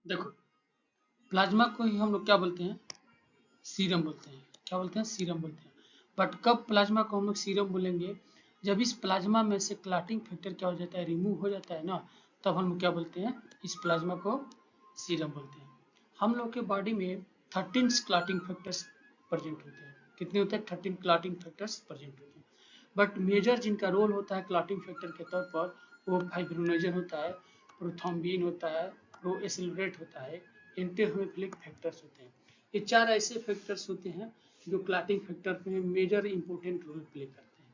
देखो, प्लाज्मा को ही हम लोग क्या बोलते हैं, सीरम बोलते हैं। क्या बोलते हैं, सीरम बोलते हैं। बट कब प्लाज्मा को हम लोग सीरम बोलेंगे, जब इस प्लाज्मा में से क्लॉटिंग फैक्टर क्या हो जाता है, रिमूव हो जाता है ना, तब हम लोग क्या बोलते हैं, इस प्लाज्मा को सीरम बोलते हैं। हम लोग के बॉडी में 13 क्लॉटिंग फैक्टर्स प्रेजेंट होते हैं। कितने होते हैं, 13 क्लॉटिंग फैक्टर्स प्रेजेंट होते हैं। बट मेजर जिनका रोल होता है क्लॉटिंग फैक्टर के तौर पर, वो फाइब्रोनेजन होता है, प्रोथ्रोम्बिन होता है, प्रो एसिलरेट होता है, इंटरहोमोफिलिक फैक्टर्स होते हैं। ये 4 ऐसे फैक्टर्स होते हैं जो क्लॉटिंग फैक्टर में मेजर इंपॉर्टेंट रोल प्ले करते हैं।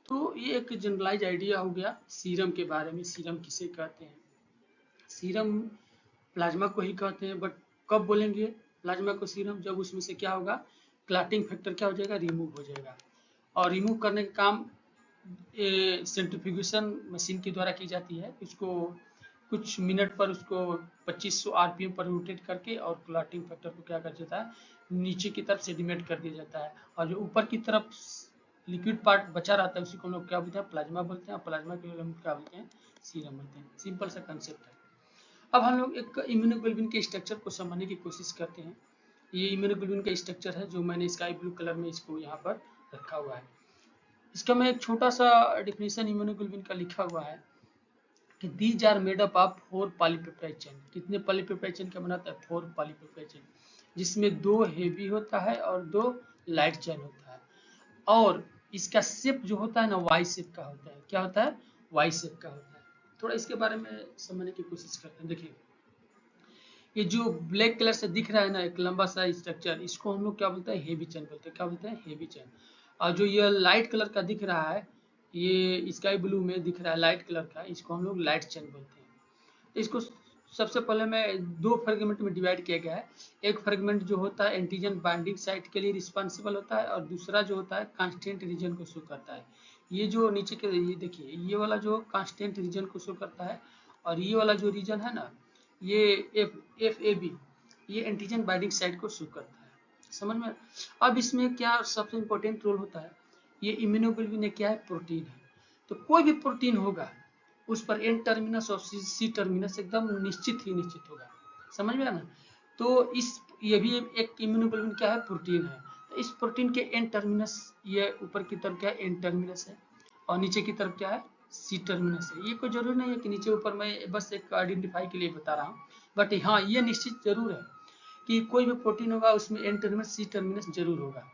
तो ये एक जनरलाइज आइडिया हो गया सीरम के बारे में, सीरम किसे कहते हैं। सीरम प्लाज्मा को ही कहते हैं, बट कब बोलेंगे प्लाज्मा को सीरम, जब उसमें से क्या होगा, क्लॉटिंग फैक्टर क्या हो जाएगा, रिमूव हो जाएगा। और रिमूव करने का काम सेंट्रीफ्यूगेशन मशीन के द्वारा की जाती है। उसको कुछ मिनट पर उसको 2500 आरपीएम पर रोटेट करके और क्लॉटिंग फैक्टर को क्या कर जाता है, नीचे की तरफ सेडिमेंट कर दिया जाता है। और जो ऊपर की तरफ लिक्विड पार्ट बचा रहता है उसी को हम लोग क्या बोलते हैं, प्लाज्मा बोलते हैं। और प्लाज्मा के हम क्या बोलते हैं, सीरम बोलते हैं। सिंपल सा कंसेप्ट है। अब हम लोग एक इम्यूनोग्लोबुलिन के स्ट्रक्चर को समझने की कोशिश करते हैं। ये इम्यूनोग्लोबुलिन का स्ट्रक्चर है जो मैंने स्काई ब्लू कलर में इसको यहाँ पर रखा हुआ है। इसका मैं एक छोटा सा डिफिनेशन इम्यूनोग्लोबुलिन का लिखा हुआ है कि these are made up of 4 polypeptide chain. कितने पॉलीपेप्टाइड चेन का बनाता है, 4 पॉलीपेप्टाइड चेन, जिसमें 2 हेवी होता है और 2 लाइट चेन होता है। और इसका शेप जो होता है ना, वाई शेप का होता है। क्या होता है, वाई शेप का होता है। थोड़ा इसके बारे में समझने की कोशिश करते हैं। देखिए, ये जो ब्लैक कलर से दिख रहा है ना, एक लंबा सा स्ट्रक्चर, इसको हम लोग क्या बोलते हैं, हेवी चेन बोलते हैं। क्या बोलते हैं, हेवी चेन। और जो ये लाइट कलर का दिख रहा है, ये स्काई ब्लू में दिख रहा है लाइट कलर का, इसको हम लोग लाइट चेन बोलते हैं। तो इसको सबसे पहले में 2 फ्रेगमेंट में डिवाइड किया गया है। एक फ्रेगमेंट जो होता है एंटीजन बाइंडिंग साइट के लिए रिस्पॉन्सिबल होता है, और दूसरा जो होता है कांस्टेंट रीजन को शो करता है। ये जो नीचे के, ये देखिए, ये वाला जो कांस्टेंट रीजन को शो करता है, और ये वाला जो रीजन है ना, ये एफ ए बी, ये एंटीजन बाइंडिंग साइट को शो करता है। समझ में। अब इसमें क्या सबसे इंपॉर्टेंट रोल होता है, ये इम्यूनोग्लोबुलिन क्या है, प्रोटीन है। तो कोई भी प्रोटीन होगा उस पर एन टर्मिनस और सी टर्मिनस एकदम निश्चित ही निश्चित होगा। समझ में आया ना। तो इस, ये भी एक इम्यूनोग्लोबुलिन क्या है, प्रोटीन है। तो इस प्रोटीन के एन टर्मिनस, ये ऊपर की तरफ क्या है, एन टर्मिनस है, और नीचे की तरफ क्या है, सी टर्मिनस है। ये कोई जरूरी नहीं है कि नीचे ऊपर, मैं बस एक आइडेंटिफाई के लिए बता रहा हूँ। बट हाँ, ये निश्चित जरूर है कि कोई भी प्रोटीन होगा उसमें एन टर्मिनस सी टर्मिनस जरूर होगा।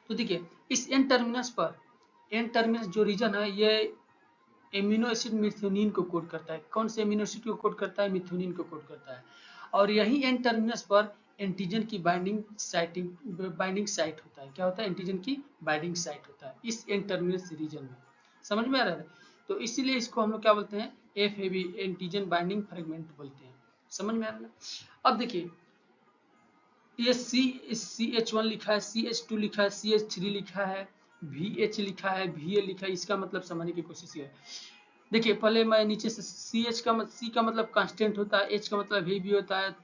तो देखिए, इस एन टर्मिनस पर, एन टर्मिनस जो रीजन है, ये एमिनो एसिड मिथ्योनिन को कोड करता है। कौन से एमिनो एसिड को कोड करता है, मिथ्योनिन को कोड करता है। और यही एन टर्मिनस पर एंटीजन की बाइंडिंग साइट होता है। क्या होता है, एंटीजन की बाइंडिंग साइट होता है इस एन टर्मिनस रीजन में। समझ में आ रहा है। तो इसीलिए इसको हम लोग क्या बोलते हैं, F A B, antigen binding fragment बोलते हैं। समझ में आ रहा है। अब देखिए, ये CH1 लिखा है, CH2 लिखा है, CH3 लिखा है, VH लिखा है, VA लिखा है। इसका मतलब समझने की कोशिश है। देखिए, पहले मैं नीचे से CH का C का मतलब कांस्टेंट होता है, H का मतलब हेवी होता है,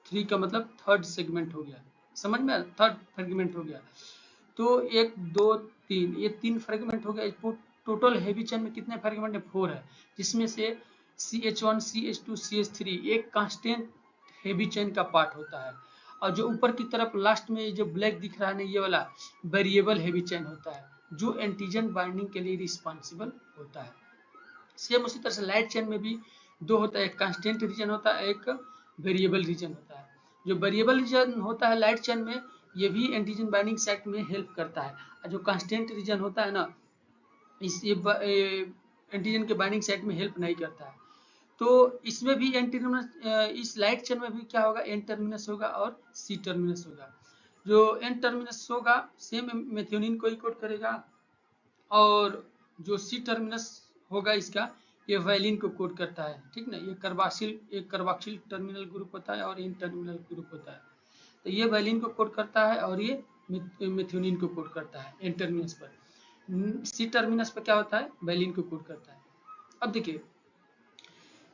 3 का मतलब थर्ड सेगमेंट हो गया। समझ में, थर्ड फ्रेगमेंट हो गया। तो 1 2 3, ये 3 फ्रेगमेंट हो गया। टोटल हेवी चेन में कितने फ्रेगमेंट है, 4 है, जिसमें से CH1 CH2 CH3 एक कांस्टेंट हेवी चेन का पार्ट होता है। और जो ऊपर की तरफ लास्ट में जो ब्लैक दिख रहा है ना, ये वाला वेरिएबल हेवी चेन होता है, जो एंटीजन बाइंडिंग के लिए रिस्पॉन्सिबल होता है। सेम उसी तरह से लाइट चेन में भी 2 होता है, एक कांस्टेंट रीजन होता है, एक वेरिएबल रीजन होता है। जो वेरिएबल रीजन होता है लाइट चेन में, ये भी एंटीजन बाइंडिंग साइट में हेल्प करता है। और जो कांस्टेंट रीजन होता है ना, इस एंटीजन के बाइंडिंग साइट में हेल्प नहीं करता है। तो इसमें भी एन टर्मिनस, इस लाइट चेन में भी क्या होगा, एन टर्मिनस होगा और सी टर्मिनस होगा। जो एन टर्मिनस होगा सेम मेथियोनिन को ही कोड करेगा, और जो सी टर्मिनस होगा इसका, ये वैलिन को कोड करता है। ठीक ना, ये कार्बोक्सिल टर्मिनल ग्रुप होता है और एन टर्मिनल ग्रुप होता है। तो ये वैलिन को कोड करता है और ये मेथियोनिन को कोड करता है एन टर्मिनस पर। सी टर्मिनस पर क्या होता है, वैलिन को कोड करता है। अब देखिए,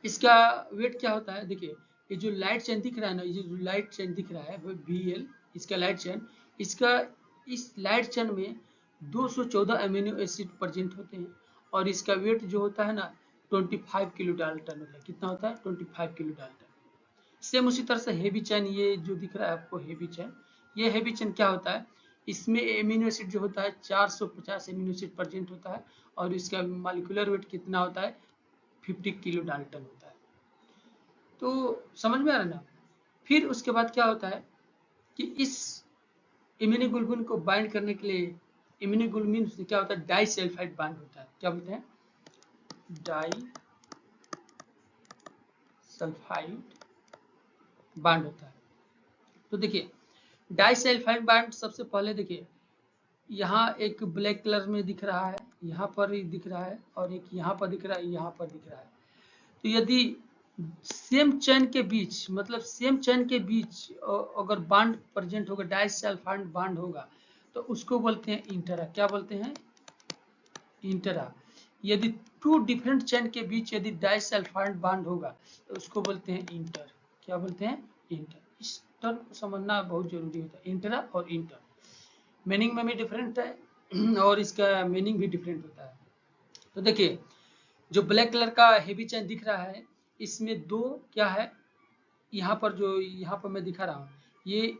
इसका वेट क्या होता है। देखिए, ये जो लाइट चेन दिख रहा है ना, ये जो लाइट चेन दिख रहा है वो BL, इसका लाइट चेन, इसका, इस लाइट चेन में 214 अमीनो एसिड प्रेजेंट होते हैं। और इसका वेट जो होता है ना, 25 किलो डाल्टन होता है। कितना होता है? 25 किलो डाल्टन। सेम उसी तरह से हेवी चेन, ये जो दिख रहा है आपको हेवी चेन, ये हेवी चेन क्या होता है? इसमें एमिनो एसिड जो होता है 450 एमिनो एसिड प्रेजेंट होता है और इसका मॉलिक्यूलर वेट कितना होता है? 50 किलो डाल्टन होता है। तो समझ में आ रहा है ना? फिर उसके बाद क्या होता है कि इस इम्यूनोग्लोबुलिन को बाइंड करने के लिए इम्यूनोग्लोबुलिन से क्या होता है? डाई सल्फाइड बाइंड होता है। क्या बोलते हैं? डाई सल्फाइड बाइंड होता है। तो देखिए डाई सल्फाइड बाइंड सबसे पहले देखिए यहाँ एक ब्लैक कलर में दिख रहा है, यहाँ पर ही दिख रहा है, और एक यहाँ पर दिख रहा है, यहाँ पर दिख रहा है। तो यदि सेम चेन के बीच, मतलब सेम चेन के बीच अगर बॉन्ड प्रेजेंट होगा, डाई सल्फाइड बॉन्ड होगा, तो उसको बोलते हैं इंटरा। क्या बोलते हैं? इंटरा। यदि टू डिफरेंट चेन के बीच यदि डाई सल्फाइड बॉन्ड होगा तो उसको बोलते हैं इंटर। क्या बोलते हैं? इंटर। इस टर्म को समझना बहुत जरूरी होता है, इंटरा और इंटर। मीनिंग में भी डिफरेंट है और इसका मीनिंग भी डिफरेंट होता है। तो देखिए जो ब्लैक कलर का हेवी चेन दिख रहा है, इसमें दो क्या है, यहाँ पर जो यहाँ पर मैं दिखा रहा हूँ, ये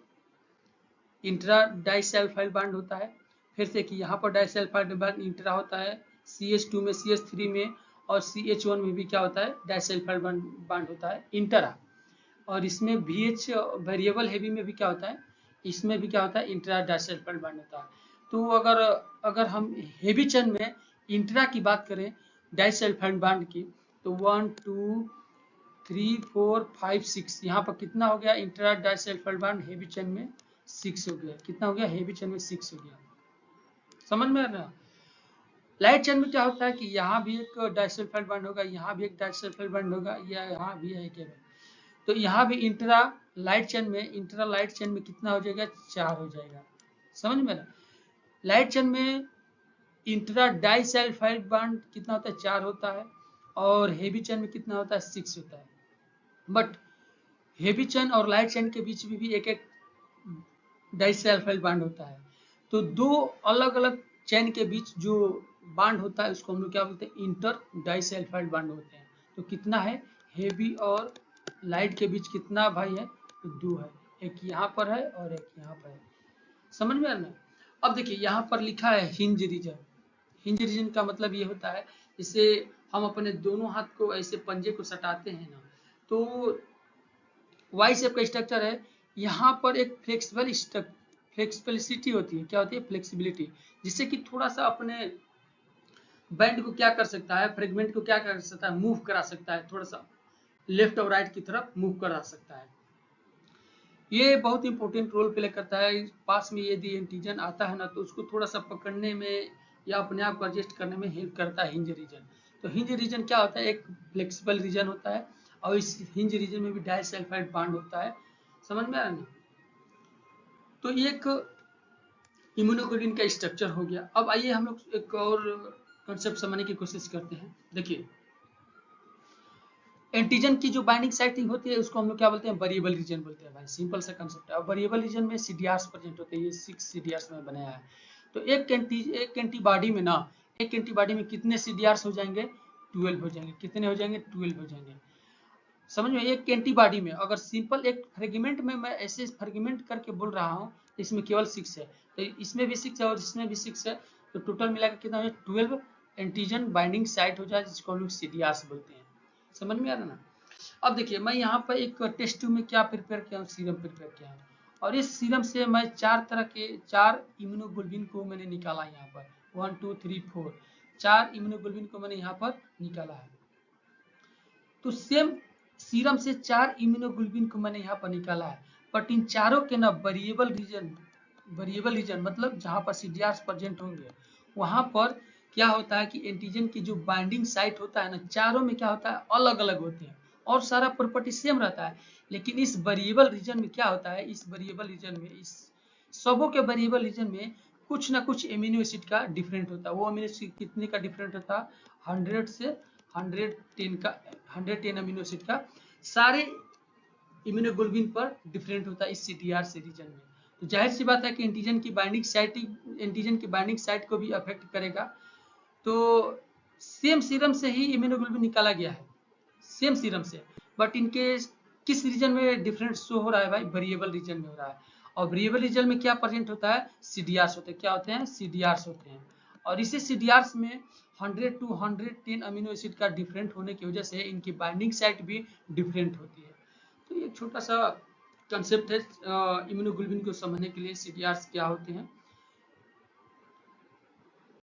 इंट्रा डाइसल्फाइड बॉन्ड होता है। फिर से कि यहाँ पर डाइसल्फाइड बॉन्ड इंट्रा होता है CH2 में, CH3 में और CH1 में भी क्या होता है? डाइसल्फाइड बॉन्ड होता है इंट्रा। और इसमें VH वेरिएबल हेवी में भी क्या होता है? इसमें भी क्या होता है? इंट्रा डाइसल्फाइड बॉन्ड होता है। तो अगर हम हेवी चेन में इंट्रा की बात करें डाइसल्फाइड बॉन्ड की, तो 1 2 3 4 5 6 यहाँ पर कितना हो गया? Intra disulphide bond heavy chain में 6 हो गया। कितना हो गया? हेवी चेन में 6 हो गया। समझ में आ रहा है? लाइट चेन में क्या होता है कि यहाँ भी एक डाइसल्फाइड बॉन्ड होगा, यहाँ भी एक डाइसल्फाइड बॉन्ड होगा, या यहाँ भी है एक। तो यहाँ भी इंट्रा लाइट चेन में कितना हो जाएगा? 4 हो जाएगा। समझ में ना? लाइट चेन में इंट्रा डाइसल्फाइड बॉन्ड कितना होता है? 4 होता है, और हेवी चेन में कितना होता है? 6 होता है। बट हेवी चेन और लाइट चेन के बीच में भी एक एक डाइसल्फाइड बॉन्ड होता है। तो दो अलग अलग चेन के बीच जो बॉन्ड होता है उसको हम लोग क्या बोलते हैं? इंटर डाइसल्फाइड बॉन्ड होते हैं। तो कितना है? हेवी और लाइट के बीच कितना भाई है? तो 2 है। एक यहाँ पर है और एक यहाँ पर है। समझ में आ रहा है? अब देखिए यहाँ पर लिखा है हिंज रीजन। हिंज रीजन का मतलब ये होता है, जैसे हम अपने दोनों हाथ को ऐसे पंजे को सटाते हैं ना, तो वाई शेप का स्ट्रक्चर है। यहाँ पर एक फ्लेक्सिबिलिटी होती है। क्या होती है? फ्लेक्सिबिलिटी, जिससे कि थोड़ा सा अपने बैंड को क्या कर सकता है, फ्रेगमेंट को क्या कर सकता है? मूव करा सकता है, थोड़ा सा लेफ्ट और राइट की तरफ मूव करा सकता है। ये बहुत इंपॉर्टेंट रोल प्ले करता है। पास में यदि एंटीजन आता है ना, तो उसको थोड़ा सा पकड़ने में या अपने आप को एडजस्ट करने में हेल्प करता है हिंज रीजन। तो हिंज रीजन क्या होता है? एक फ्लेक्सिबल रीजन होता है, और इस हिंज रीजन में भी डाइसल्फाइड बॉन्ड होता है। समझ में आ रहा है? तो एक इम्यूनोग्लोबुलिन का स्ट्रक्चर हो गया। अब आइए हम लोग एक और कंसेप्ट समझने की कोशिश करते हैं। देखिए एंटीजन की जो बाइंडिंग साइटिंग होती है उसको हम लोग क्या बोलते हैं? वेरिएबल रीजन बोलते हैं भाई। सिंपल सा कंसेप्ट है। अब वेरिएबल रीजन में CDRs प्रेजेंट होते हैं। ये 6 CDRs में बनाया है। तो एक एंटीबॉडी में ना, एक एंटीबॉडी में कितने CDRs हो जाएंगे? 12 हो जाएंगे। कितने हो जाएंगे? 12 हो जाएंगे। समझ में? एक एंटीबॉडी में अगर सिंपल एक फ्रेगमेंट में मैं ऐसे फ्रेगमेंट करके बोल रहा हूँ, इसमें केवल 6 है, तो इसमें भी 6 है और इसमें भी 6 है, तो टोटल मिलाकर कितना हो जाए? 12 एंटीजन बाइंडिंग साइट हो जाए, जिसको हम लोग CDRs बोलते हैं। समझ में आ रहा है ना? अब देखिए मैं यहाँ पर एक टेस्ट ट्यूब में क्या प्रिपेयर किया हूँ? सीरम प्रिपेयर किया हूँ, और इस सीरम से मैं 4 तरह के 4 इम्यूनोग्लोबुलिन को मैंने निकाला यहाँ पर। 1 2 3 4 4 इम्यूनोग्लोबुलिन को मैंने यहाँ पर निकाला है। तो सेम सीरम से 4 इम्यूनोग्लोबुलिन को मैंने यहाँ पर निकाला है, बट इन चारों के ना वेरिएबल रीजन मतलब जहाँ पर CDRs प्रेजेंट होंगे, वहाँ पर क्या होता है कि एंटीजन की जो बाइंडिंग साइट होता है ना, चारों में क्या होता है? अलग अलग होते हैं, और सारा प्रॉपर्टी सेम रहता है। लेकिन इस वेरिएबल रीजन में क्या होता है? इस वेरिएबल रीजन में, इस सबों के वेरिएबल रीजन में कुछ ना कुछ एमिनो एसिड का डिफरेंट होता है। वो एमिनो एसिड कितने का डिफरेंट होता है? 100 से 110 अमीनो एसिड का सारे इम्यूनोग्लोबुलिन पर डिफरेंट होता है इस CDR से रीजन में। तो जाहिर सी बात है कि एंटीजन की बाइंडिंग साइट को भी अफेक्ट करेगा। तो सेम सीरम से ही इम्यूनोग्लोबिन निकाला गया है, सेम सीरम से, बट इनके किस रीजन में डिफरेंट शो हो रहा है भाई, वेरिएबल रीजन में हो रहा है। और वेरिएबल रीजन में क्या प्रेजेंट होता है, सीडीआरस होते हैं, क्या होते हैं, सीडीआरस होते हैं। और इसी सीडीआरस में 100 to 110 अमीनो एसिड का डिफरेंट होने की वजह से इनकी बाइंडिंग साइट भी डिफरेंट होती है। तो ये छोटा सा कंसेप्ट है इम्यूनोग्लोबिन को समझने के लिए, सीडीआरस क्या होते हैं।